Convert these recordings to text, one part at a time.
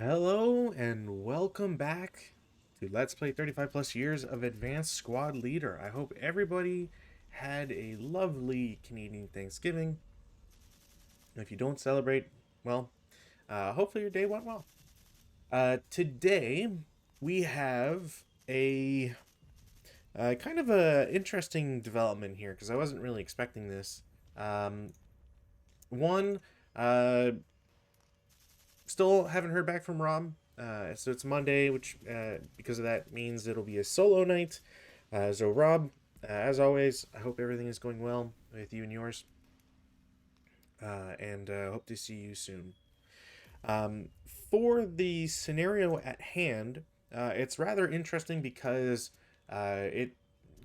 Hello and welcome back to Let's Play 35 plus years of Advanced Squad Leader. I hope everybody had a lovely Canadian Thanksgiving. If you don't celebrate, well, hopefully your day went well. Today we have a kind of a interesting development here because I wasn't really expecting this. Um, one, uh, Still haven't heard back from Rob. So it's Monday, which because of that means it'll be a solo night. So Rob, as always, I hope everything is going well with you and yours, and hope to see you soon. For the scenario at hand, it's rather interesting because it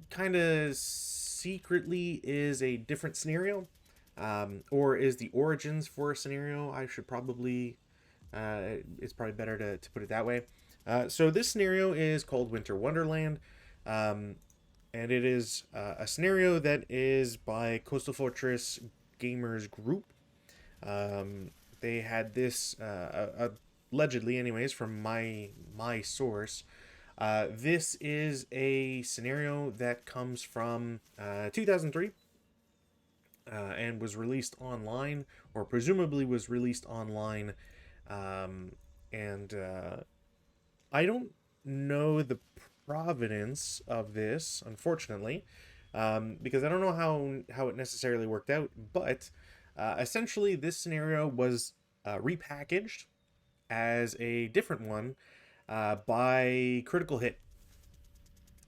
kind of secretly is a different scenario, or is the origins for a scenario. I should probably it's probably better to put it that way. So this scenario is called Winter Wonderland, um, and it is a scenario that is by Coastal Fortress Gamers Group. They had this allegedly, anyways, from my source. This is a scenario that comes from 2003. And was released online, or presumably was released online, um, and I don't know the provenance of this, unfortunately, because I don't know how it necessarily worked out. But essentially, this scenario was repackaged as a different one by Critical Hit.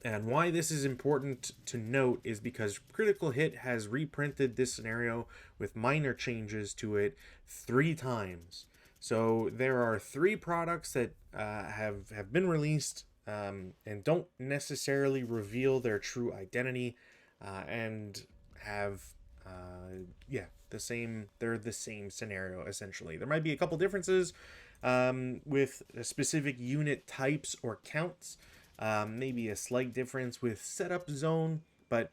And why this is important to note is because Critical Hit has reprinted this scenario with minor changes to it 3 times. So there are 3 products that have been released, and don't necessarily reveal their true identity, and have yeah, the same. They're the same scenario essentially. There might be a couple differences with specific unit types or counts. Maybe a slight difference with setup zone, but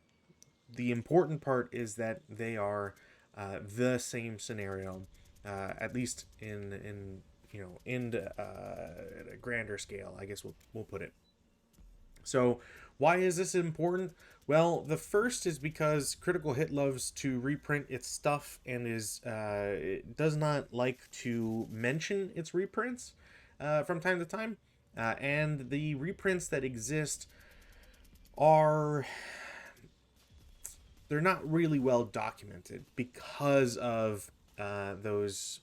the important part is that they are the same scenario, at least in at a grander scale, I guess we'll put it. So why is this important? Well, the first is because Critical Hit loves to reprint its stuff and it does not like to mention its reprints from time to time. And the reprints that exist are they're not really well documented because of those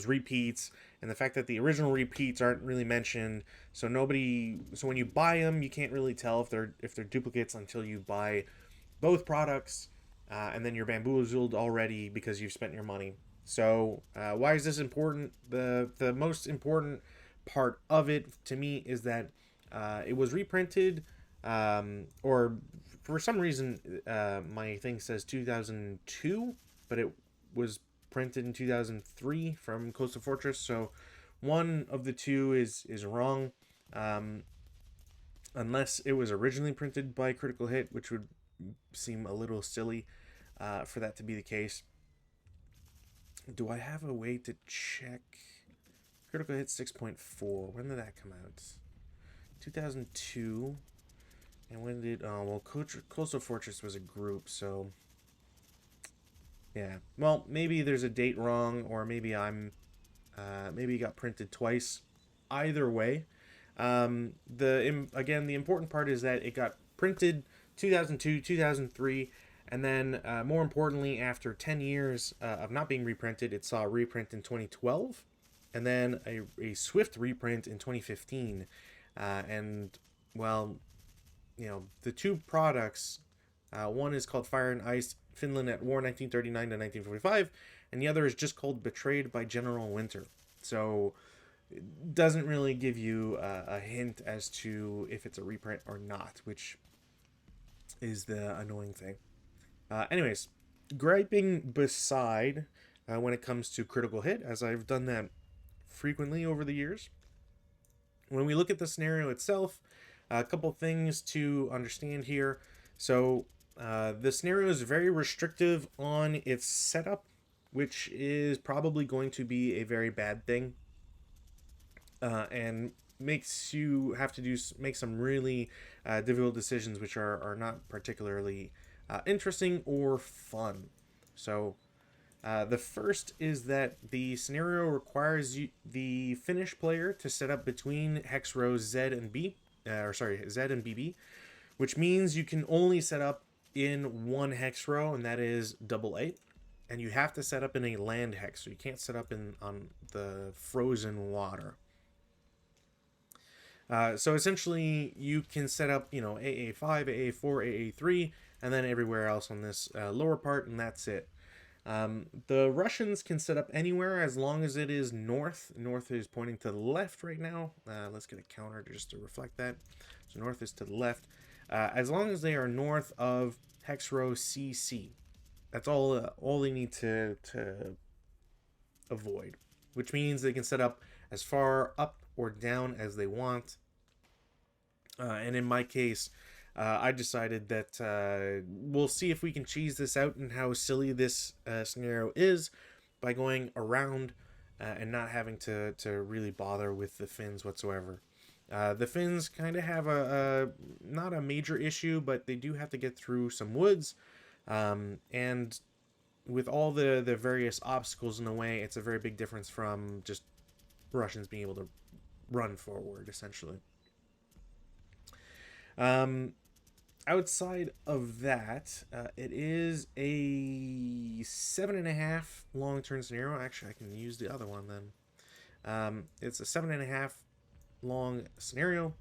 repeats, and the fact that the original repeats aren't really mentioned. So when you buy them, you can't really tell if they're duplicates until you buy both products, and then you're bamboozled already because you've spent your money. So why is this important? The most important part of it to me is that it was reprinted, or for some reason my thing says 2002, but it was printed in 2003 from Coastal Fortress. So one of the two is wrong, unless it was originally printed by Critical Hit, which would seem a little silly for that to be the case. Do I have a way to check? Critical Hit 6.4. When did that come out? 2002. And when did... Oh, well, Coastal Fortress was a group, so... Yeah. Well, maybe there's a date wrong, or maybe maybe it got printed twice. Either way, again, the important part is that it got printed 2002, 2003, and then more importantly, after 10 years of not being reprinted, it saw a reprint in 2012, and then a swift reprint in 2015. And well, the 2 products, one is called Fire and Ice, Finland at War 1939 to 1945, and the other is just called Betrayed by General Winter. So it doesn't really give you a hint as to if it's a reprint or not, which is the annoying thing. Anyways, griping beside, when it comes to Critical Hit, as I've done that frequently over the years, when we look at the scenario itself, a couple things to understand here. So the scenario is very restrictive on its setup, which is probably going to be a very bad thing. and makes you have to make some really difficult decisions, which are not particularly interesting or fun. So the first is that the scenario requires the Finnish player to set up between hex rows Z and B, Z and BB, which means you can only set up in one hex row, and that is AA. And you have to set up in a land hex, so you can't set up on the frozen water. So essentially, you can set up, AA5, AA4, AA3, and then everywhere else on this lower part, and that's it. The Russians can set up anywhere as long as it is north. North is pointing to the left right now. Let's get a counter just to reflect that. So north is to the left. As long as they are north of hex row CC. That's all they need to avoid. Which means they can set up as far up or down as they want. And in my case, I decided that we'll see if we can cheese this out and how silly this scenario is by going around and not having to really bother with the Finns whatsoever. The Finns kind of have not a major issue, but they do have to get through some woods. And with all the various obstacles in the way, it's a very big difference from just Russians being able to run forward, essentially. Outside of that, it is a 7.5 long turn scenario. Actually, I can use the other one then. It's a 7.5 long scenario,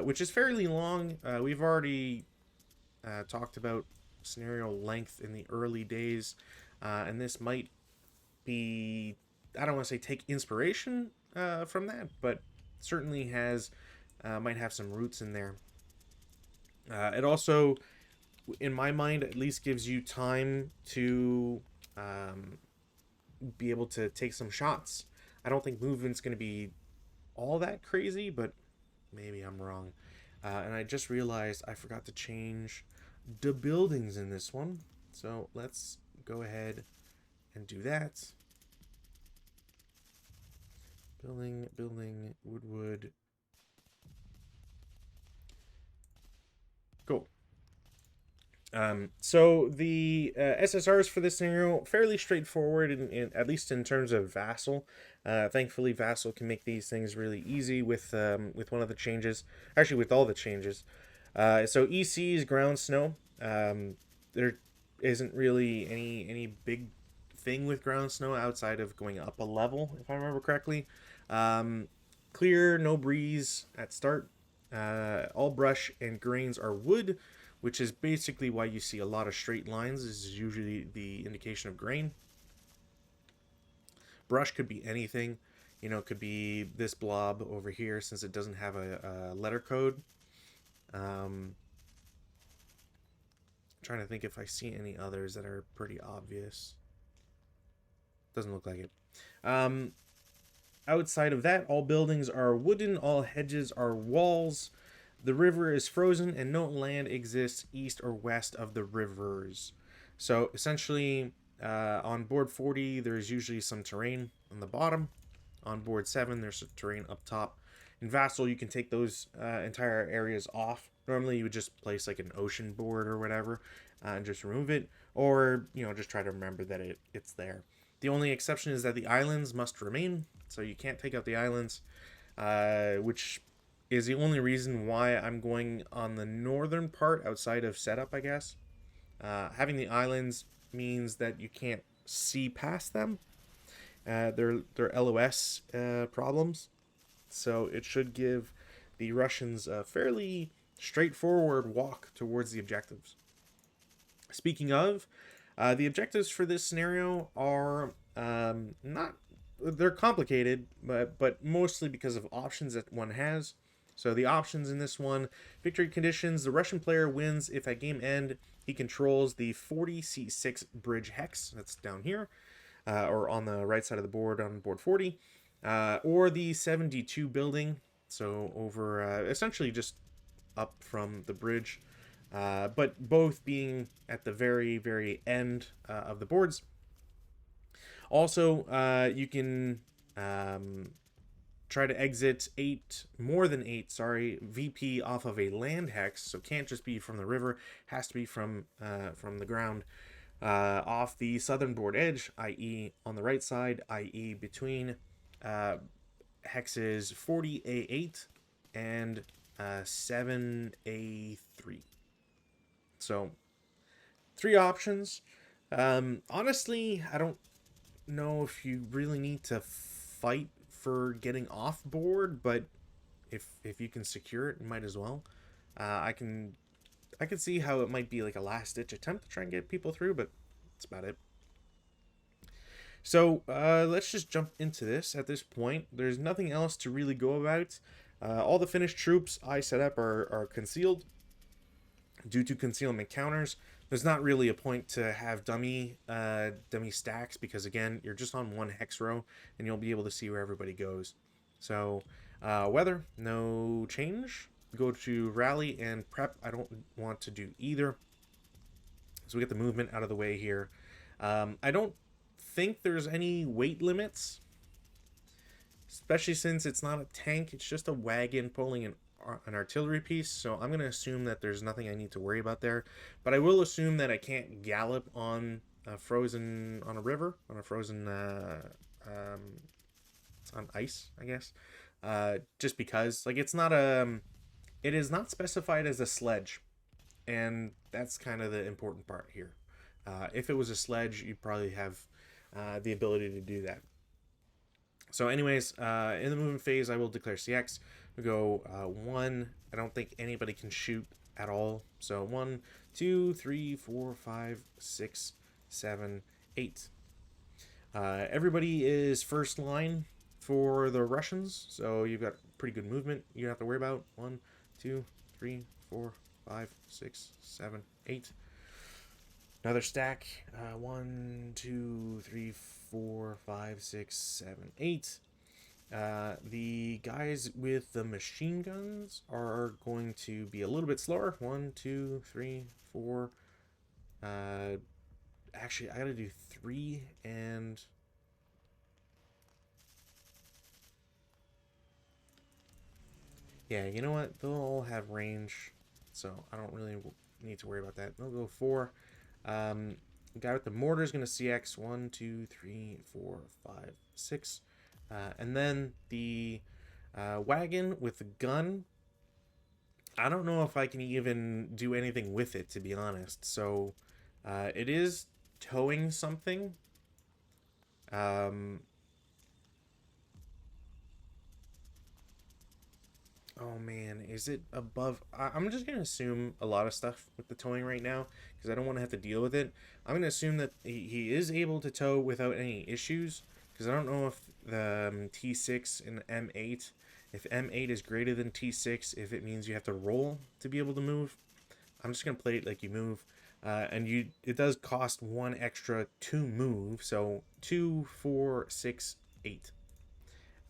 which is fairly long. We've already talked about scenario length in the early days, and this might be, I don't want to say take inspiration from that, but certainly might have some roots in there. It also, in my mind, at least gives you time to be able to take some shots. I don't think movement's going to be all that crazy, but maybe I'm wrong. And I just realized I forgot to change the buildings in this one. So let's go ahead and do that. Building, wood. Cool. So the SSRs for this scenario fairly straightforward, at least in terms of Vassal. Thankfully, Vassal can make these things really easy with one of the changes. Actually, with all the changes. So EC is ground snow. There isn't really any big thing with ground snow outside of going up a level, if I remember correctly. Clear, no breeze at start. All brush and grains are wood, which is basically why you see a lot of straight lines. This is usually the indication of grain. Brush could be anything. It could be this blob over here since it doesn't have a letter code. I'm trying to think if I see any others that are pretty obvious. Doesn't look like it. Outside of that, all buildings are wooden, all hedges are walls. The river is frozen, and no land exists east or west of the rivers. So essentially, on board 40, there's usually some terrain on the bottom. On board 7, there's some terrain up top. In Vassal, you can take those entire areas off. Normally, you would just place like an ocean board or whatever and just remove it. Or, just try to remember that it's there. The only exception is that the islands must remain. So you can't take out the islands, which is the only reason why I'm going on the northern part outside of setup, I guess. Having the islands means that you can't see past them. They're LOS problems. So it should give the Russians a fairly straightforward walk towards the objectives. Speaking of, the objectives for this scenario are they're complicated, but mostly because of options that one has. So the options in this one: victory conditions. The Russian player wins if at game end he controls the 40c6 bridge hex. That's down here, or on the right side of the board on board 40, or the 72 building. So over, essentially just up from the bridge, but both being at the very, very end of the boards. Also, you can try to exit more than 8, sorry, VP off of a land hex, so can't just be from the river, has to be from the ground, off the southern board edge, i.e. on the right side, i.e. between hexes 40A8 and 7A3. So 3 options. Honestly, I don't know if you really need to fight for getting off board, but if you can secure it, you might as well. I can see how it might be like a last ditch attempt to try and get people through, but that's about it. So let's just jump into this. At this point, there's nothing else to really go about. All the finished troops I set up are concealed due to concealment counters. There's not really a point to have dummy stacks because, again, you're just on one hex row and you'll be able to see where everybody goes. So weather, no change. Go to rally and prep. I don't want to do either. So we get the movement out of the way here. I don't think there's any weight limits, especially since it's not a tank. It's just a wagon pulling an artillery piece, so I'm going to assume that there's nothing I need to worry about there. But I will assume that I can't gallop on a frozen, on a river, on a frozen, on ice, I guess. Just because, like, it's not it is not specified as a sledge, and that's kind of the important part here. If it was a sledge, you'd probably have the ability to do that. So anyways, in the movement phase, I will declare CX. We go 1. I don't think anybody can shoot at all. So 1, 2, 3, 4, 5, 6, 7, 8. Everybody is first line for the Russians, so you've got pretty good movement. You don't have to worry about 1, 2, 3, 4, 5, 6, 7, 8. Another stack. 1, 2, 3, 4, 5, 6, 7, 8. The guys with the machine guns are going to be a little bit slower. 1, 2, 3, 4. Actually, I gotta do 3 and... Yeah, you know what? They'll all have range, so I don't really need to worry about that. They'll go 4. The guy with the mortar is going to CX 1, 2, 3, 4, 5, 6. And then the wagon with the gun, I don't know if I can even do anything with it, to be honest. So it is towing something. Oh man, is it above? I'm just gonna assume a lot of stuff with the towing right now because I don't want to have to deal with it. I'm gonna assume that he is able to tow without any issues because I don't know if the T6 and M8, if M8 is greater than T6, if it means you have to roll to be able to move. I'm just gonna play it like you move, and it does cost 1 extra to move, so 2, 4, 6, 8.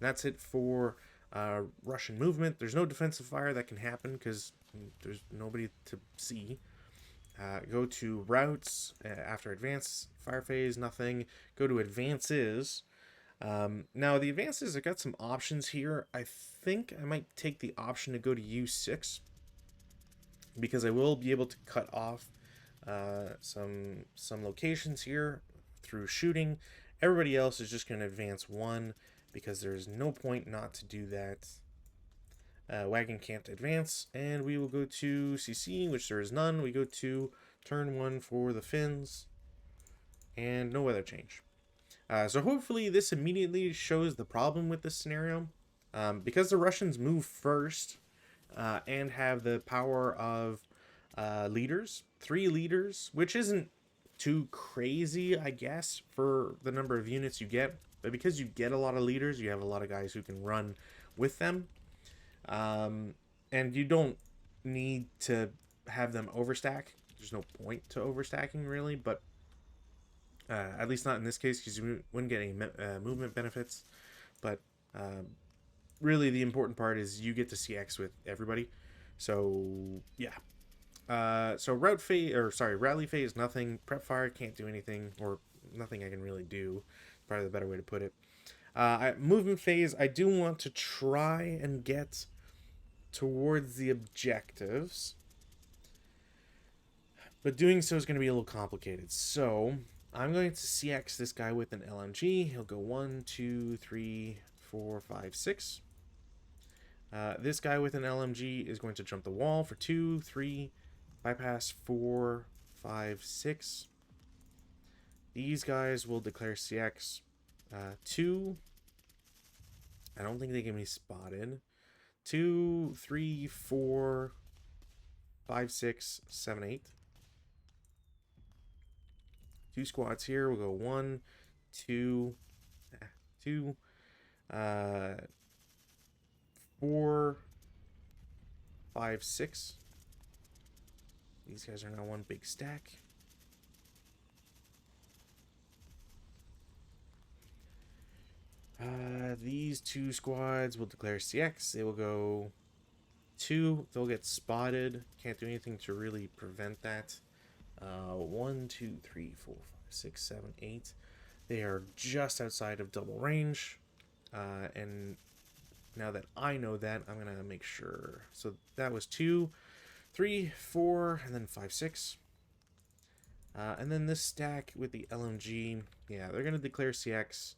And that's it for Russian movement. There's no defensive fire that can happen because there's nobody to see. Go to routes after advance fire phase, nothing. Go to advances. Now the advances, I got some options here. I think I might take the option to go to U6 because I will be able to cut off some locations here through shooting. Everybody else is just going to advance 1 because there's no point not to do that. Wagon can't advance, and we will go to CC, which there is none. We go to turn 1 for the Finns, and no weather change. So hopefully this immediately shows the problem with this scenario. Because the Russians move first and have the power of leaders, 3 leaders, which isn't too crazy, I guess, for the number of units you get. But because you get a lot of leaders, you have a lot of guys who can run with them. And you don't need to have them overstack. There's no point to overstacking, really. But at least not in this case, because you wouldn't get any movement benefits. But really, the important part is you get to CX with everybody. So, yeah. So rally phase, nothing. Prep fire, can't do anything, or nothing I can really do. Probably the better way to put it. Movement phase, I do want to try and get towards the objectives, but doing so is going to be a little complicated. So I'm going to CX this guy with an LMG. He'll go 1, 2, 3, 4, 5, 6. This guy with an LMG is going to jump the wall for 2, 3, bypass 4, 5, 6. These guys will declare CX. 2. I don't think they can be spotted. 2, 3, 4, 5, 6, 7, 8. 2 squads here. We'll go 1, 2, 2, 4, 5, 6. These guys are now one big stack. These 2 squads will declare CX. They will go 2. They'll get spotted. Can't do anything to really prevent that. 1, 2, 3, 4, 5, 6, 7, 8. They are just outside of double range. And now that I know that, I'm going to make sure. So that was 2, 3, 4, and then 5, 6. And then this stack with the LMG, yeah, they're going to declare CX.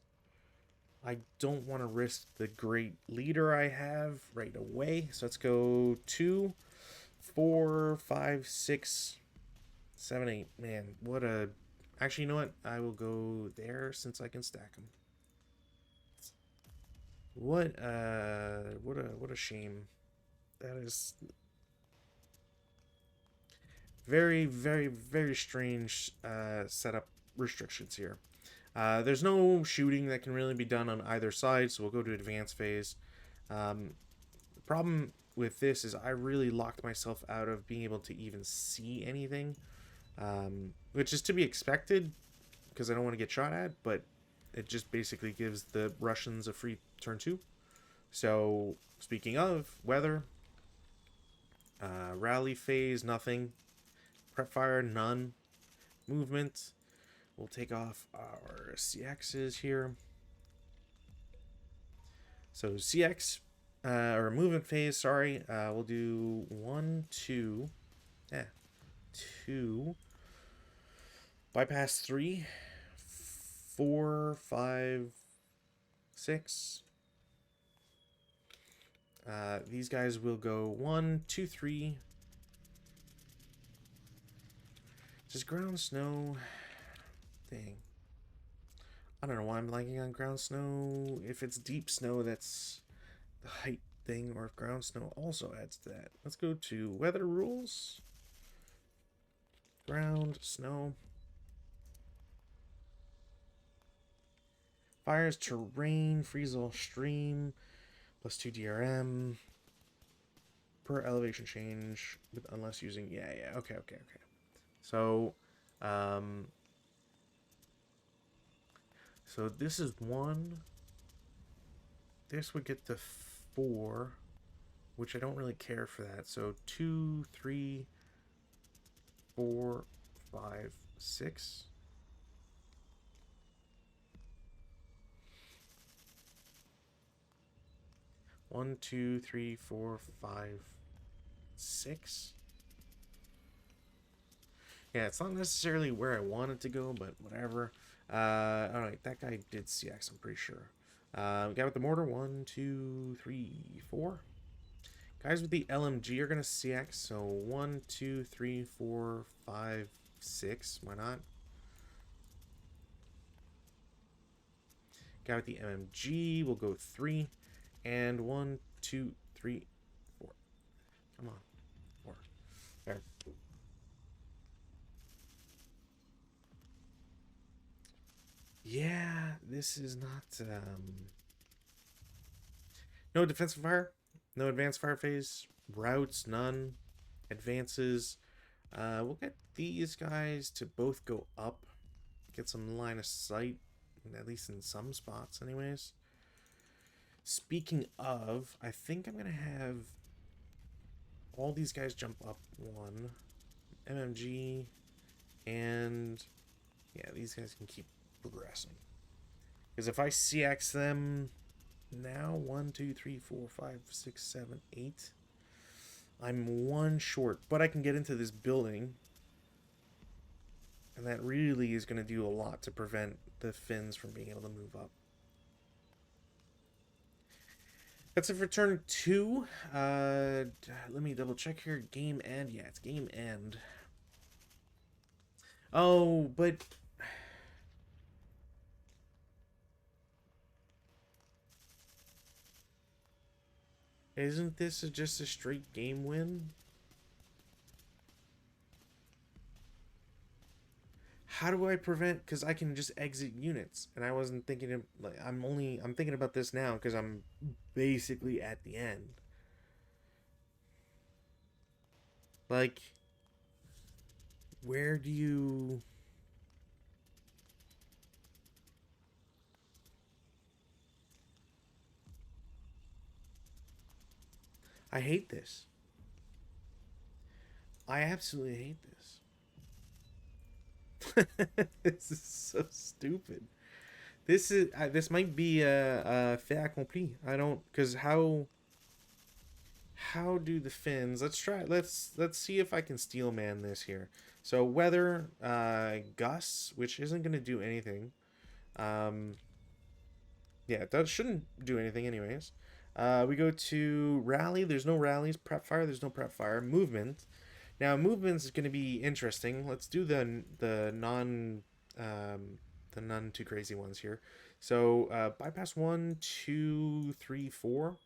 I don't want to risk the great leader I have right away. So let's go 2, 4, 5, 6, 7, 8. Man, what a... Actually, you know what? I will go there since I can stack them. What a shame. That is very, very, very strange setup restrictions here. There's no shooting that can really be done on either side, so we'll go to advanced phase. The problem with this is I really locked myself out of being able to even see anything, which is to be expected because I don't want to get shot at, but it just basically gives the Russians a free turn 2. So, speaking of weather, rally phase, nothing. Prep fire, none. Movement, we'll take off our CXs here. So CX, or movement phase, sorry, we'll do 1, 2, 2, bypass 3, 4, 5, 6. These guys will go 1, 2, 3. Just ground snow. Dang. I don't know why I'm liking on ground snow. If it's deep snow, that's the height thing, or if ground snow also adds to that. Let's go to weather rules. Ground, snow. Fires, terrain, freeze all stream, plus 2 DRM. Per elevation change, with unless using, yeah, okay. So, so this is 1. This would get to 4, which I don't really care for that. So 2, 3, 4, 5, 6. One, 2, 3, 4, 5, 6. Yeah, it's not necessarily where I wanted to go, but whatever. Alright, that guy did CX, I'm pretty sure. Guy with the mortar, 1, 2, 3, 4. Guys with the LMG are going to CX, so 1, 2, 3, 4, 5, 6. Why not? Guy with the MMG will go 3. And 1, 2, 3, 4. Come on. 4. There. Yeah, this is not... No defensive fire. No advanced fire phase. Routes, none. Advances. We'll get these guys to both go up. Get some line of sight. At least in some spots, anyways. Speaking of, I think I'm going to have all these guys jump up 1. MMG. And yeah, these guys can keep progressing. Because if I CX them now, 1, 2, 3, 4, 5, 6, 7, 8. I'm one short, but I can get into this building. And that really is going to do a lot to prevent the Finns from being able to move up. That's it for turn 2. Let me double check here. Game end. Yeah, it's game end. Oh, but... Isn't this just a straight game win? How do I prevent? Because I can just exit units, and I wasn't thinking of like I'm thinking about this now because I'm basically at the end. Like, where do you? I hate this. I absolutely hate this. This is so stupid. This might be a fait accompli. I don't because how do the Finns? Let's see if I can steel man this here. So weather, Gus, which isn't gonna do anything. Yeah, that shouldn't do anything anyways. We go to rally. There's no rallies. Prep fire. There's no prep fire. Movement. Now movement is going to be interesting. Let's do the none too crazy ones here. So bypass 1, 2, 3, 4.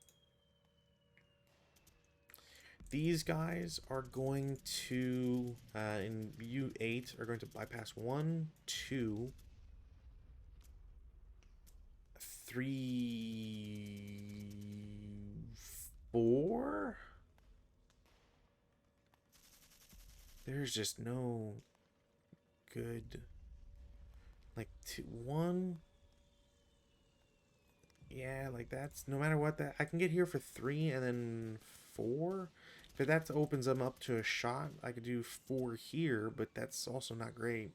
These guys are going to in U8 are going to bypass 1, 2, 3, 4. There's just no good. Like 2, 1. Yeah, like that's no matter what that I can get here for 3 and then 4. But that opens them up to a shot. I could do 4 here, but that's also not great.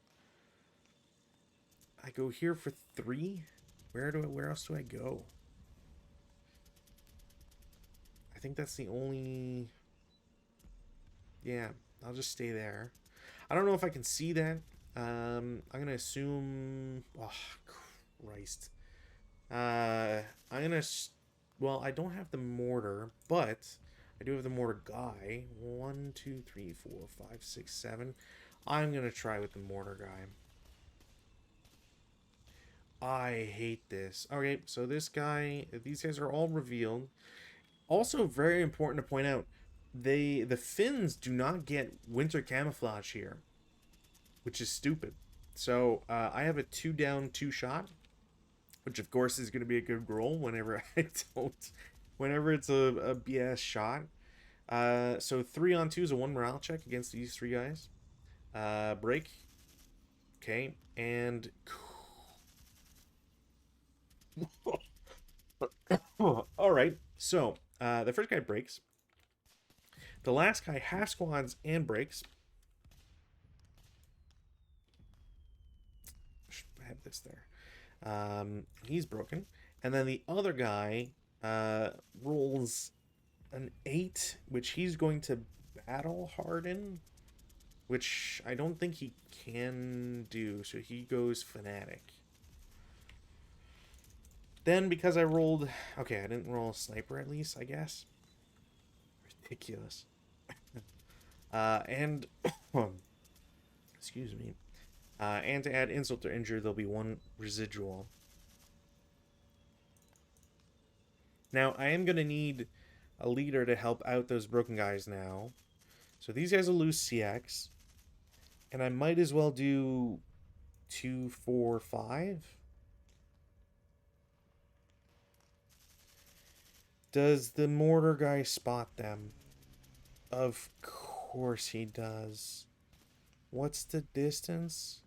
I go here for 3. Where else do I go? I think that's the only. Yeah, I'll just stay there. I don't know if I can see that. I'm gonna assume. Oh, Christ. I'm gonna. Well, I don't have the mortar, but I do have the mortar guy. 1, 2, 3, 4, 5, 6, 7. I'm gonna try with the mortar guy. I hate this. Okay, so this guy, these guys are all revealed. Also, very important to point out, the Finns do not get winter camouflage here, which is stupid. So I have a 2 down, 2 shot, which of course is going to be a good roll whenever I don't, whenever it's a BS shot. So 3 on 2 is a 1 morale check against these 3 guys. Break. Okay, and all right. So the first guy breaks. The last guy half squads and breaks. I have this there. He's broken, and then the other guy rolls an 8, which he's going to battle harden, which I don't think he can do. So he goes fanatic. Then because I rolled, okay, I didn't roll a sniper at least, I guess. Ridiculous. And excuse me. And to add insult to injury, there'll be 1 residual. Now, I am going to need a leader to help out those broken guys now. So these guys will lose CX. And I might as well do 2, 4, 5. Does the mortar guy spot them? Of course he does. What's the distance?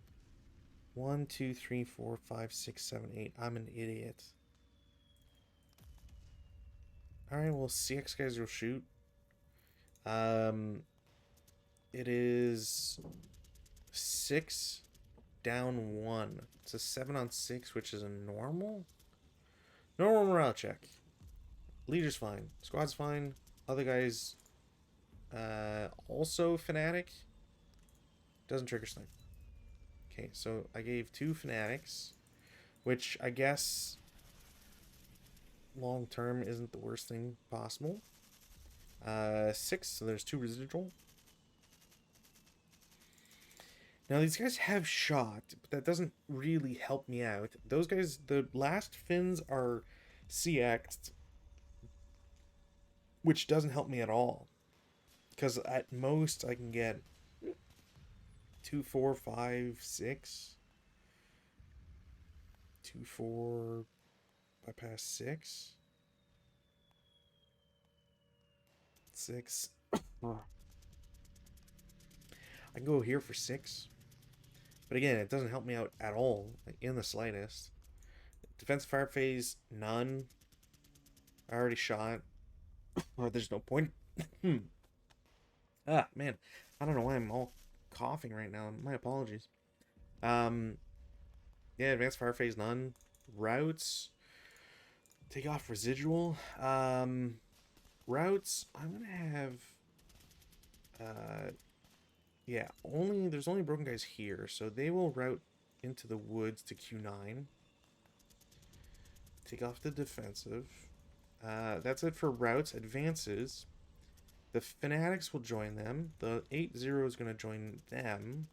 1, 2, 3, 4, 5, 6, 7, 8. I'm an idiot. Alright, well, CX guys will shoot. It is 6 down 1. It's a 7 on 6, which is a normal? Normal morale check. Leader's fine. Squad's fine. Other guys, also fanatic. Doesn't trigger snipe. Okay, so I gave 2 fanatics, which I guess long term isn't the worst thing possible. 6, so there's 2 residual. Now these guys have shot, but that doesn't really help me out. Those guys, the last Finns are CX'd, which doesn't help me at all. Because at most I can get 2, 4, 5, 6. 2, 4, bypass 6. 6. I can go here for 6. But again, it doesn't help me out at all, like in the slightest. Defensive fire phase, none. I already shot. Oh, there's no point. Ah, man. I don't know why I'm all coughing right now. My apologies. Yeah, advanced fire phase, none. Routes. Take off residual. Routes, I'm gonna have yeah, there's only broken guys here, so they will route into the woods to Q9. Take off the defensive. That's it for routes. Advances. The fanatics will join them. The 8-0 is going to join them.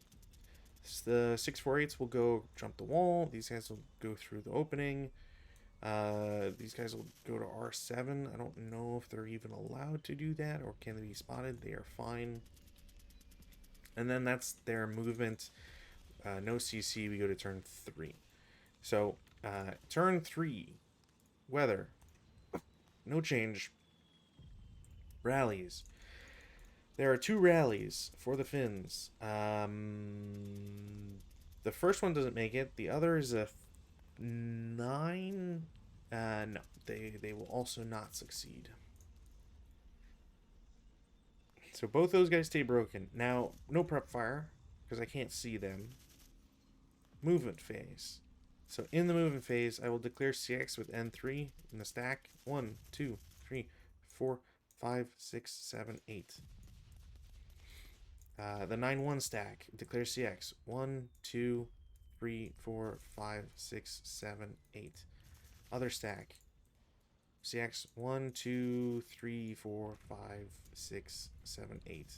The 648s will go jump the wall. These guys will go through the opening. These guys will go to R7. I don't know if they're even allowed to do that, or can they be spotted. They are fine. And then that's their movement. No CC, we go to turn 3. So, turn 3. Weather. No change. Rallies. There are 2 rallies for the Finns. The first one doesn't make it. The other is a 9. No, they will also not succeed. So both those guys stay broken. Now, no prep fire, because I can't see them. Movement phase. So in the movement phase, I will declare CX with N3 in the stack. 1, 2, 3, 4, 5, 6, 7, 8. The 9-1 stack, declare CX. 1, 2, 3, 4, 5, 6, 7, 8. Other stack. CX 1, 2, 3, 4, 5, 6, 7, 8.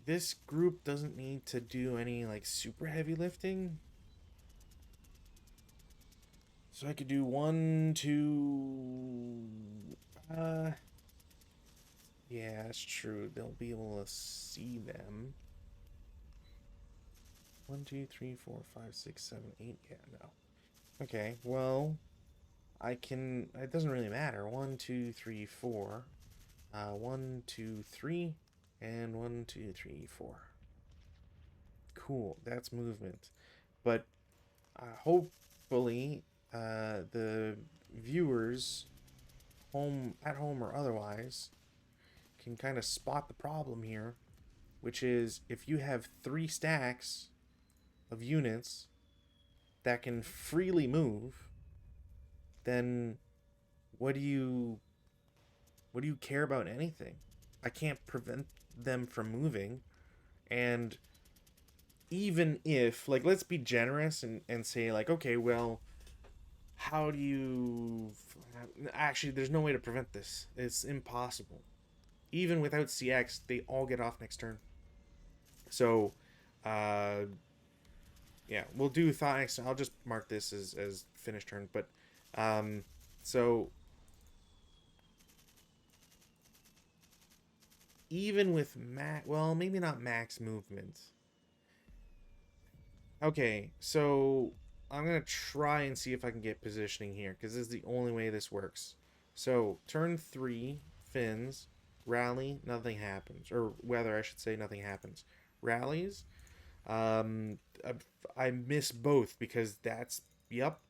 This group doesn't need to do any like super heavy lifting. So I could do 1, 2. Yeah, that's true. They'll be able to see them. 1, 2, 3, 4, 5, 6, 7, 8. Yeah, no. Okay, well, I can. It doesn't really matter. 1, 2, 3, 4. 1, 2, 3, and 1, 2, 3, 4. Cool. That's movement. But hopefully, the viewers, at home or otherwise, can kind of spot the problem here, which is if you have 3 stacks of units that can freely move, then what do you care about anything? I can't prevent them from moving. And even if, like, let's be generous and say, like, okay, well, how do you... Actually, there's no way to prevent this. It's impossible. Even without CX, they all get off next turn. So, yeah, we'll do thought next. I'll just mark this as finished turn. But, so even with well, maybe not max movement. Okay, so I'm gonna try and see if I can get positioning here, because this is the only way this works. So turn 3, Finns, rally, nothing happens, or weather, I should say, nothing happens. Rallies, I miss both because that's yep.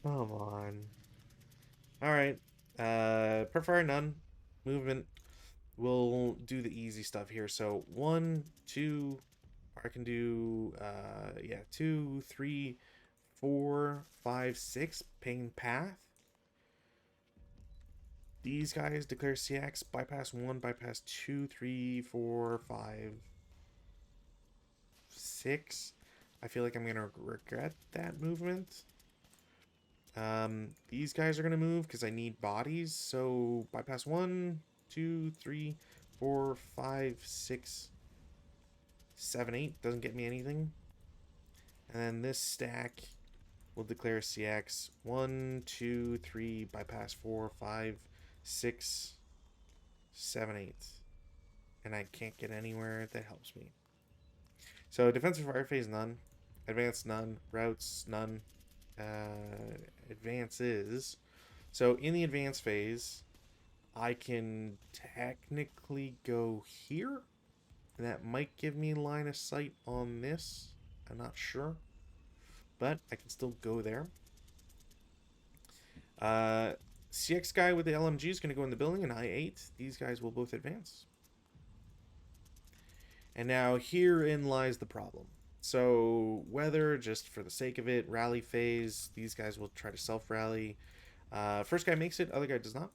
Come on. All right. Prefer none. Movement. We'll do the easy stuff here. So 1, 2, I can do yeah, 2, 3, 4, 5, 6. Ping path. These guys declare CX. Bypass 1, bypass 2, 3, 4, 5, 6. I feel like I'm gonna regret that movement. These guys are gonna move because I need bodies. So bypass 1, 2, 3, 4, 5, 6, 7, 8. Doesn't get me anything. And then this stack will declare CX. 1, 2, 3, bypass 4, 5, 6, 7, 8. And I can't get anywhere that helps me. So defensive fire phase, none. Advanced, none. Routes, none. Advances. So in the advance phase, I can technically go here. And that might give me line of sight on this. I'm not sure. But I can still go there. CX guy with the LMG is going to go in the building, and I-8. These guys will both advance. And now herein lies the problem. So whether just for the sake of it, rally phase, these guys will try to self-rally. First guy makes it, other guy does not.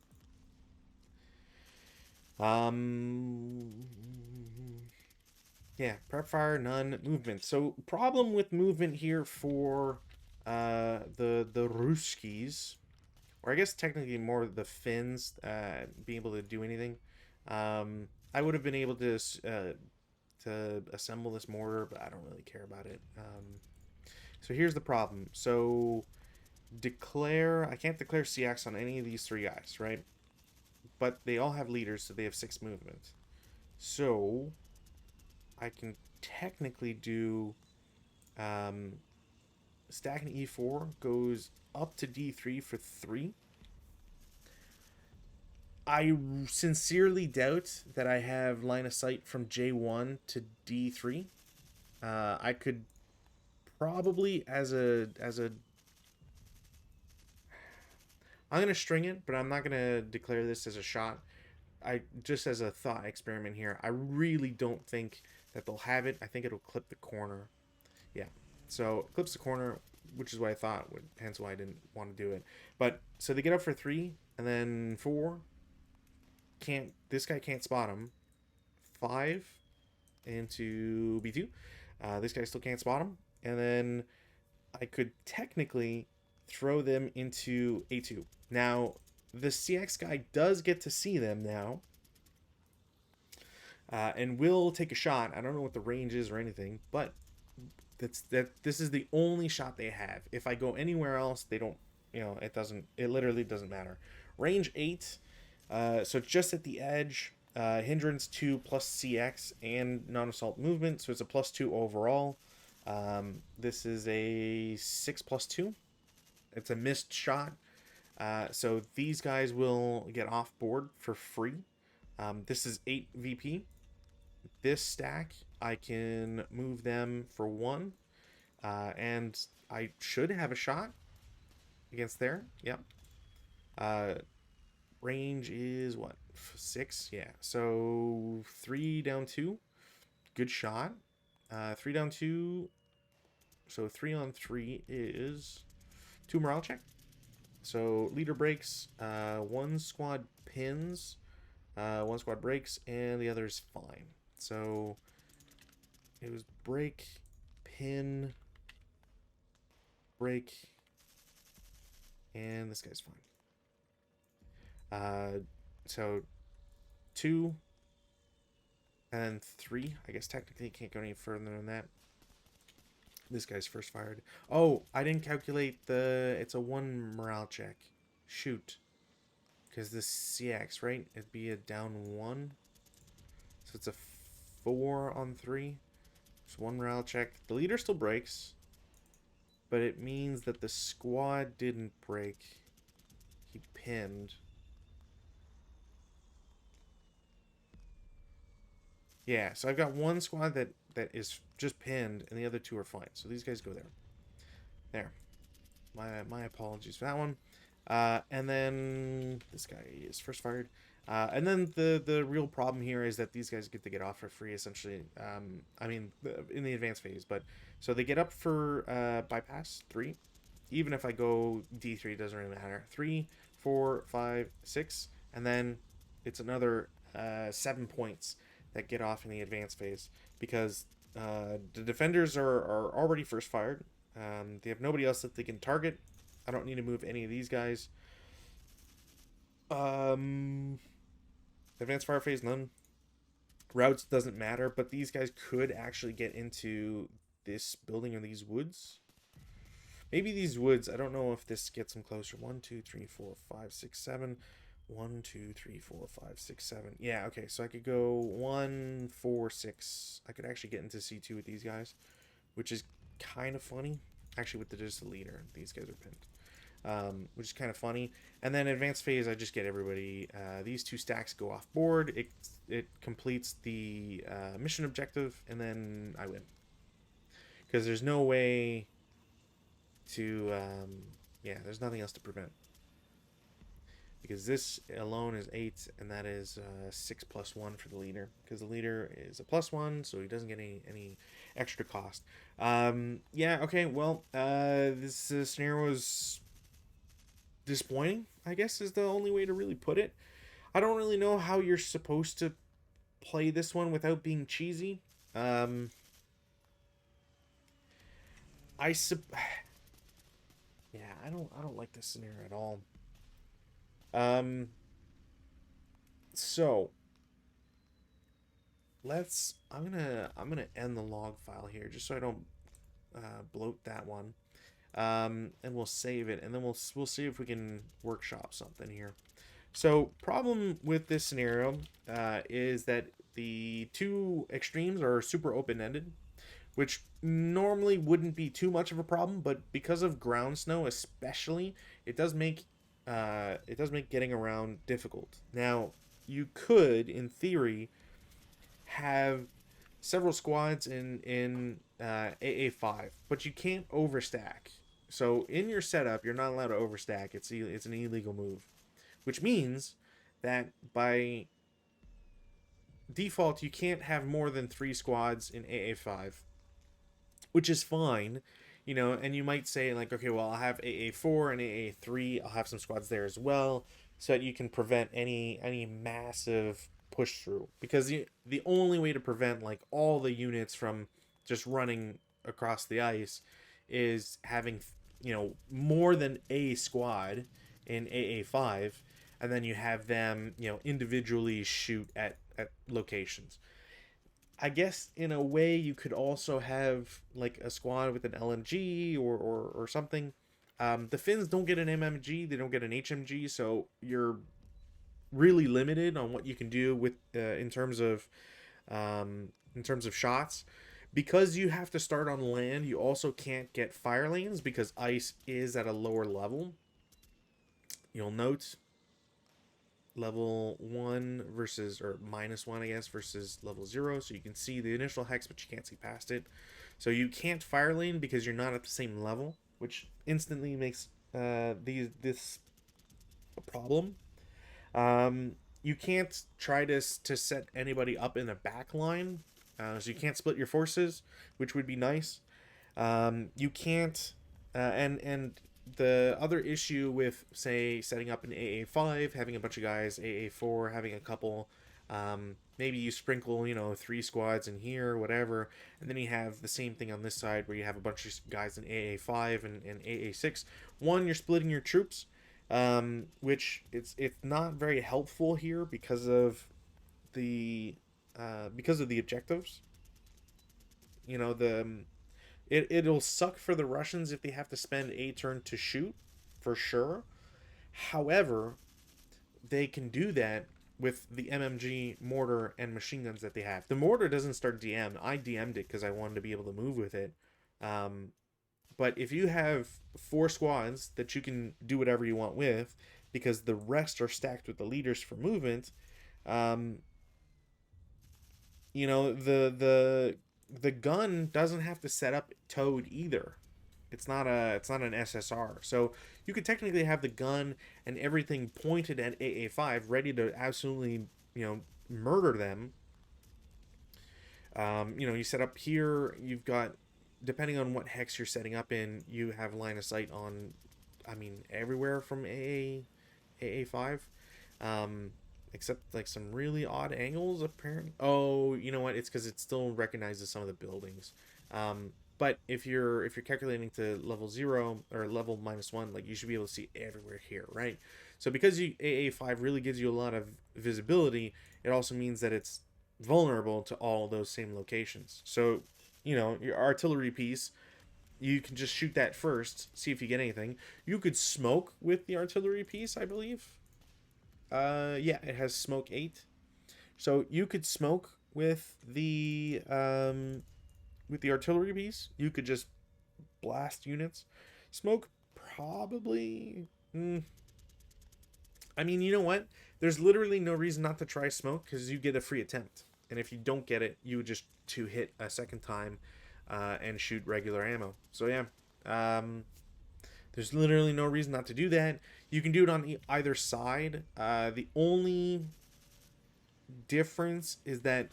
Yeah, prep fire, none, movement. So problem with movement here for the Ruskies, or I guess technically more the Finns, being able to do anything. I would have been able to assemble this mortar, but I don't really care about it. So here's the problem. So I can't declare CX on any of these three guys, right? But they all have leaders, so they have 6 movement. So I can technically do stack an E4 goes up to D3 for 3. I sincerely doubt that I have line of sight from J1 to D3. I could probably I'm gonna string it, but I'm not gonna declare this as a shot. I just as a thought experiment here. I really don't think that they'll have it. I think it'll clip the corner. Yeah. So it clips the corner, which is what I thought, hence why I didn't want to do it. But so they get up for 3, and then 4. This guy can't spot him. 5 into B2. This guy still can't spot him. And then I could technically throw them into A2. Now, the CX guy does get to see them now. And will take a shot. I don't know what the range is or anything, but this is the only shot they have. If I go anywhere else, they don't, it literally doesn't matter. Range 8, so just at the edge. Hindrance 2 plus CX and non-assault movement, so it's a +2 overall. This is a 6 +2. It's a missed shot. So these guys will get off board for free. This is 8 VP. This stack, I can move them for 1. And I should have a shot against there. Yep. Range is what? 6? Yeah. So 3 down 2. Good shot. 3 down 2. So 3 on 3 is 2 morale check. So leader breaks. 1 squad pins. 1 squad breaks, and the other is fine. So it was break, pin, break, and this guy's fine. So 2 and 3. I guess technically can't go any further than that. This guy's first fired. Oh, I didn't calculate it's a 1 morale check. Shoot. Because this CX, right? It'd be a down 1. So it's a 4 on 3. Just 1 morale check. The leader still breaks. But it means that the squad didn't break. He pinned. Yeah, so I've got 1 squad that is just pinned, and the other 2 are fine. So these guys go there. There. My apologies for that one. And then this guy is first fired. And then the real problem here is that these guys get to get off for free, essentially. I mean, in the advanced phase, but so they get up for bypass 3. Even if I go D3, it doesn't really matter. 3, 4, 5, 6, and then it's another 7 points that get off in the advanced phase because the defenders are already first fired. They have nobody else that they can target. I don't need to move any of these guys. Um, Advanced fire phase, none. Routes doesn't matter, but these guys could actually get into this building or these woods. Maybe these woods, I don't know if this gets them closer. 1, 2, 3, 4, 5, 6, 7. 1, 2, 3, 4, 5, 6, 7. Yeah, okay, so I could go 1, 4, 6. I could actually get into C2 with these guys, which is kind of funny. Actually, with just the leader, these guys are pinned, which is kind of funny. And then advanced phase, I just get everybody. These 2 stacks go off board. It completes the mission objective, and then I win. Because there's no way to yeah, there's nothing else to prevent, because this alone is 8, and that is 6 plus 1 for the leader, because the leader is a +1, so he doesn't get any extra cost. Yeah, okay, well, this scenario was disappointing, I guess, is the only way to really put it. I don't really know how you're supposed to play this one without being cheesy. I sup Yeah, I don't like this scenario at all. Um, so I'm gonna end the log file here just so I don't bloat that one. And we'll save it, and then we'll see if we can workshop something here. So problem with this scenario is that the 2 extremes are super open-ended, which normally wouldn't be too much of a problem, but because of ground snow especially, it does make getting around difficult. Now, you could, in theory, have several squads in AA5, but you can't overstack. So in your setup, you're not allowed to overstack. It's an illegal move, which means that by default you can't have more than 3 squads in AA5, which is fine. And you might say, like, okay, well, I'll have AA4 and AA3. I'll have some squads there as well, so that you can prevent any massive push through. Because the only way to prevent, like, all the units from just running across the ice is having, more than a squad in AA5, and then you have them, individually shoot at locations. I guess in a way you could also have like a squad with an LMG or something. The Finns don't get an MMG, they don't get an HMG, so you're really limited on what you can do with in terms of shots. Because you have to start on land, you also can't get fire lanes because ice is at a lower level. You'll note level 1 versus, or -1, I guess, versus level 0. So you can see the initial hex, but you can't see past it. So you can't fire lane because you're not at the same level, which instantly makes this a problem. You can't try to set anybody up in a back line, so you can't split your forces, which would be nice. You can't, and the other issue with, say, setting up an AA5, having a bunch of guys, AA4, having a couple, maybe you sprinkle, 3 squads in here, whatever, and then you have the same thing on this side where you have a bunch of guys in AA5 and AA6. One, you're splitting your troops, which it's not very helpful here because of the objectives. It'll suck for the Russians if they have to spend a turn to shoot, for sure. However, they can do that with the MMG, mortar, and machine guns that they have. The mortar doesn't start DM. I DM'd it because I wanted to be able to move with it. But if you have 4 squads that you can do whatever you want with, because the rest are stacked with the leaders for movement, the gun doesn't have to set up towed either. It's not an SSR. So you could technically have the gun and everything pointed at AA5, ready to absolutely, murder them. You set up here. You've got, depending on what hex you're setting up in, you have line of sight on, I mean, everywhere from AA5. Um, except like some really odd angles apparently. Oh, you know what? It's because it still recognizes some of the buildings. But if you're calculating to level 0 or level -1, like you should be able to see everywhere here, right? So because AA5 really gives you a lot of visibility, it also means that it's vulnerable to all those same locations. So, your artillery piece, you can just shoot that first, see if you get anything. You could smoke with the artillery piece, I believe. Yeah, it has smoke 8. So you could smoke with the artillery piece. You could just blast units. Smoke probably. I mean, you know what? There's literally no reason not to try smoke because you get a free attempt, and if you don't get it, you just to hit a second time, and shoot regular ammo. So yeah, there's literally no reason not to do that. You can do it on either side. The only difference is that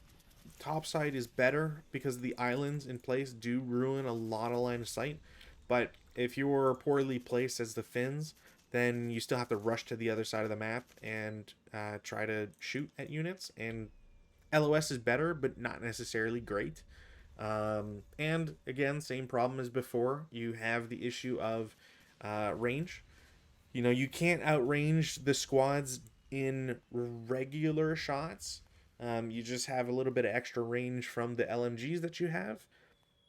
top side is better because the islands in place do ruin a lot of line of sight. But if you're poorly placed as the Finns, then you still have to rush to the other side of the map and try to shoot at units. And LOS is better, but not necessarily great. And again, same problem as before. You have the issue of range. You can't outrange the squads in regular shots. You just have a little bit of extra range from the LMGs that you have,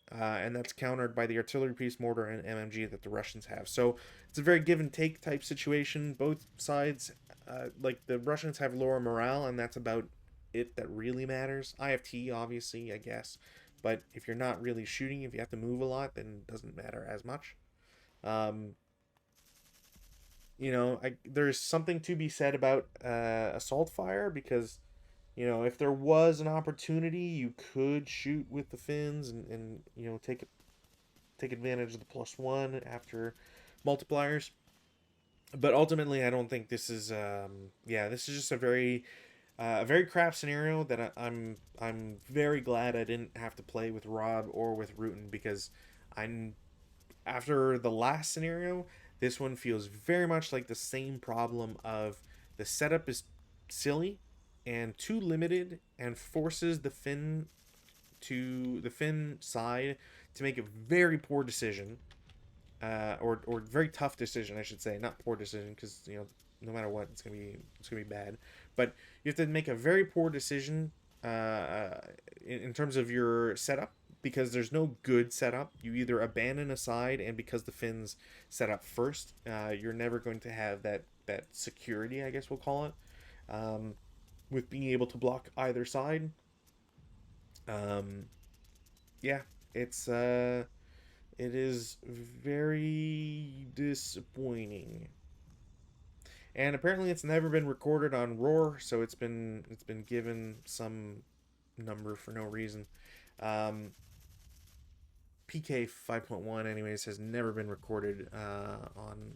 and that's countered by the artillery piece, mortar, and MMG that the Russians have. So it's a very give and take type situation. Both sides, like the Russians have lower morale, and that's about it that really matters. IFT, obviously, I guess. But if you're not really shooting, if you have to move a lot, then it doesn't matter as much. Um, there's something to be said about assault fire because, if there was an opportunity, you could shoot with the Finns and take advantage of the +1 after multipliers. But ultimately, I don't think this is. This is just a very crap scenario that I'm very glad I didn't have to play with Rob or with Rutan because I'm after the last scenario, this one feels very much like the same problem of the setup is silly and too limited and forces the Finn side to make a very poor decision, or very tough decision, I should say, not poor decision because no matter what it's gonna be bad, but you have to make a very poor decision in terms of your setup because there's no good setup. You either abandon a side, and because the Finns set up first, you're never going to have that security, I guess we'll call it, with being able to block either side. Um, yeah, it is very disappointing. And apparently it's never been recorded on Roar, so it's been given some number for no reason. Um, PK-5.1, anyways, has never been recorded on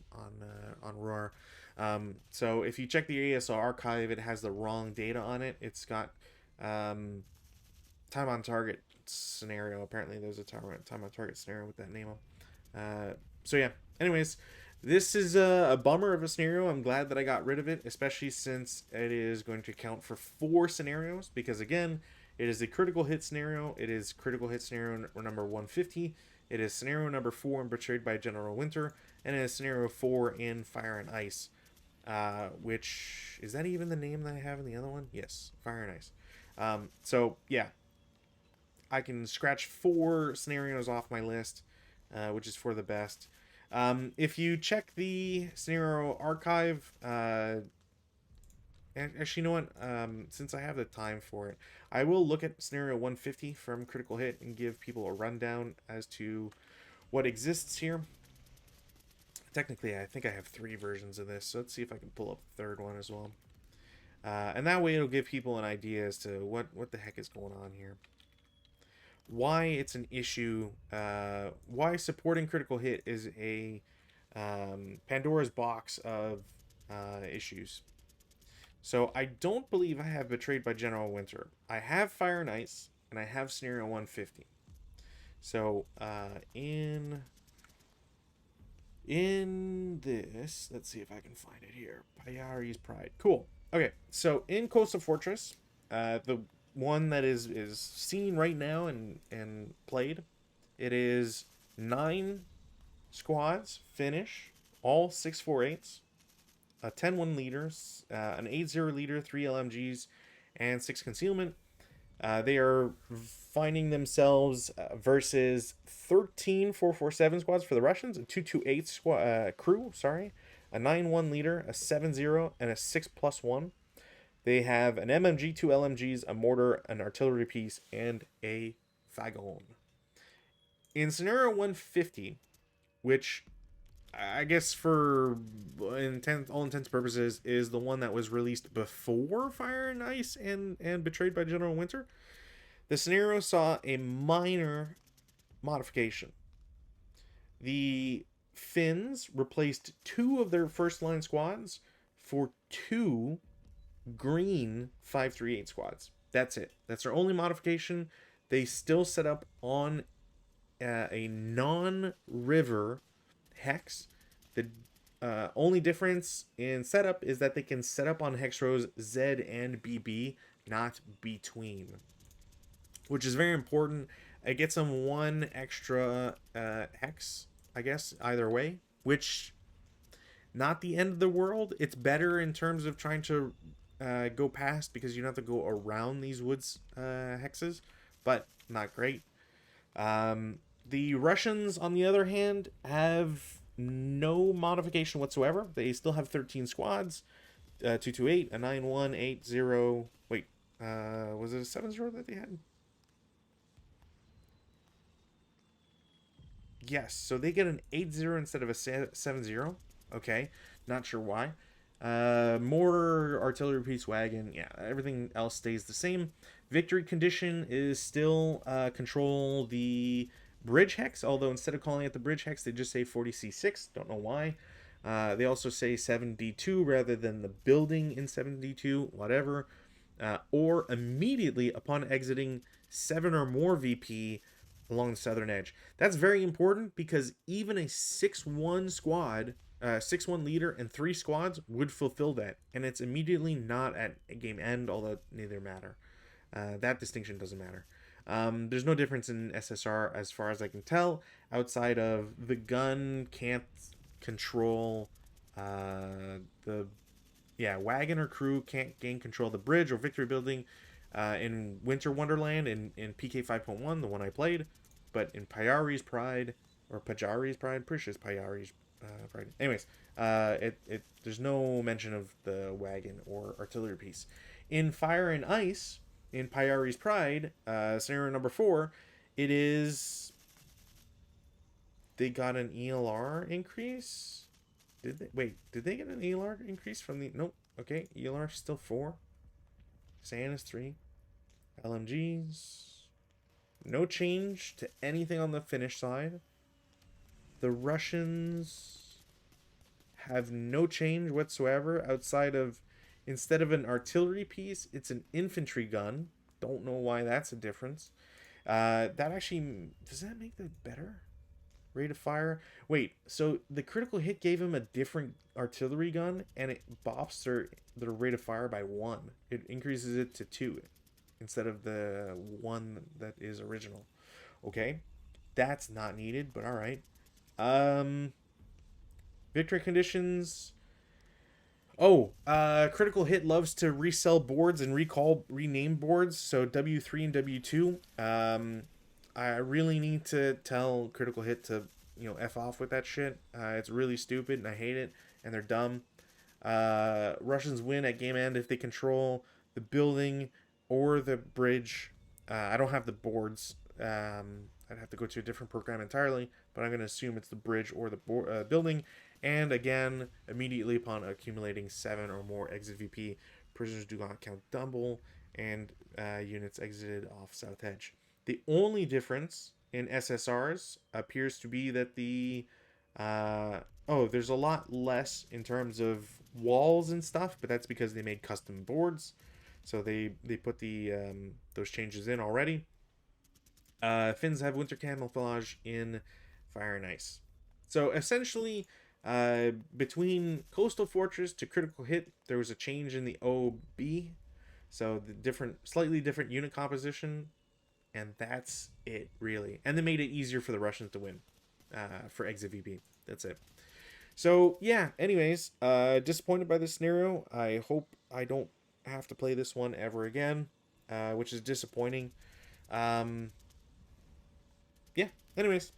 Roar. So if you check the ASL archive, it has the wrong data on it. It's got time on target scenario. Apparently, there's a time on target scenario with that name on. So yeah. Anyways, this is a bummer of a scenario. I'm glad that I got rid of it, especially since it is going to count for 4 scenarios. Because again, it is a critical hit scenario. It is critical hit scenario number 150. It is scenario number 4 in Betrayed by General Winter, and it is scenario 4 in Fire and Ice. Which is that even the name that I have in the other one? Yes, Fire and Ice. So yeah, I can scratch 4 scenarios off my list, which is for the best. If you check the scenario archive, actually, you know what? Since I have the time for it, I will look at scenario 150 from Critical Hit and give people a rundown as to what exists here. Technically, I think I have 3 versions of this, so let's see if I can pull up the 3rd one as well. And that way it'll give people an idea as to what the heck is going on here. why it's an issue, why supporting critical hit is a Pandora's box of issues. So I don't believe I have Betrayed by General Winter. I have Fire and Ice, and I have Scenario 150. So in this, let's see if I can find it here. Payari's Pride. Cool. Okay, so in Coastal Fortress, the one that is seen right now and played, it is 9 squads finish, all 648s, a 10-1 leaders, an 8-0 leader, 3 LMGs, and 6 concealment. They are finding themselves versus 13 447 squads for the Russians, a 228 crew, sorry, a 9-1 leader, a 7-0, and a 6+1. They have an MMG, 2 LMGs, a mortar, an artillery piece, and a fagon. In scenario 150, which I guess for all intents and purposes is the one that was released before Fire and Ice and Betrayed by General Winter, the scenario saw a minor modification. The Finns replaced 2 of their first line squads for 2 green 538 squads. That's it. That's their only modification. They still set up on a non-river hex. The only difference in setup is that they can set up on hex rows Z and BB, not between, which is very important. It gets them 1 extra hex, I guess, either way, which not the end of the world. It's better in terms of trying to go past, because you don't have to go around these woods hexes, but not great. The Russians, on the other hand, have no modification whatsoever. They still have 13 squads, 228, a 9-1, 8-0. Wait, was it a 7-0 that they had? Yes, so they get an 8-0 instead of a 7-0. Okay, not sure why. More artillery piece wagon. Yeah, everything else stays the same. Victory condition is still control the bridge hex, although instead of calling it the bridge hex, they just say 40C6. Don't know why. They also say 7D2 rather than the building in 7D2, whatever. Or immediately upon exiting 7 or more VP along the southern edge. That's very important, because even a 6-1 squad, 6-1 leader and 3 squads would fulfill that, and it's immediately not at a game end, although neither matter. That distinction doesn't matter. There's no difference in SSR as far as I can tell, outside of the gun can't control the wagon or crew can't gain control of the bridge or victory building in Winter Wonderland in PK-5.1, the one I played, but in Payari's Pride, or Pajari's Pride, pretty sure it's Payari's Pride. Anyways, there's no mention of the wagon or artillery piece. In Fire and Ice, in Payari's Pride, scenario number 4, it is they got an ELR increase. Did they? Wait, did they get an ELR increase from the? Nope. Okay, ELR still 4. SAN is 3. LMGs. No change to anything on the Finnish side. The Russians have no change whatsoever, outside of, instead of an artillery piece, it's an infantry gun. Don't know why that's a difference. That actually, does that make that better? Rate of fire. Wait, so the critical hit gave him a different artillery gun, and it bops their rate of fire by 1. It increases it to 2 instead of the 1 that is original. Okay, that's not needed, but all right. Victory conditions. Oh, critical hit loves to resell boards and rename boards. So W3 and W2. I really need to tell critical hit to F off with that shit. It's really stupid and I hate it, and they're dumb. Russians win at game end if they control the building or the bridge. I don't have the boards. I'd have to go to a different program entirely, but I'm going to assume it's the bridge or the building. And again, immediately upon accumulating 7 or more exit VP, prisoners do not count double, and units exited off south edge. The only difference in SSRs appears to be that there's a lot less in terms of walls and stuff, but that's because they made custom boards, so they put those changes in already. Finns have winter camouflage in Fire and Ice. So essentially, between Coastal Fortress to Critical Hit, there was a change in the OB. So the slightly different unit composition, and that's it really. And they made it easier for the Russians to win for Exit VP. That's it. So yeah. Anyways, disappointed by this scenario. I hope I don't have to play this one ever again, which is disappointing. Um, yeah. Anyways,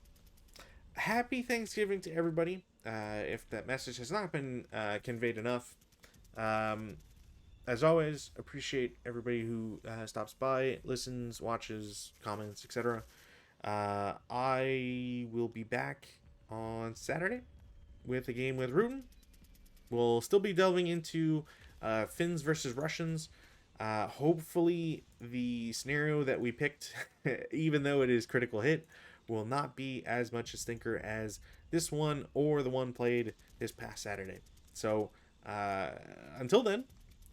happy Thanksgiving to everybody. If that message has not been conveyed enough, um, as always, appreciate everybody who stops by, listens, watches, comments, etc. I will be back on Saturday with a game with Rutan. We'll still be delving into Finns versus Russians. Hopefully, the scenario that we picked, even though it is critical hit, will not be as much a stinker as this one or the one played this past Saturday. So, until then,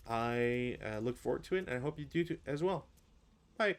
I look forward to it, and I hope you do too as well. Bye.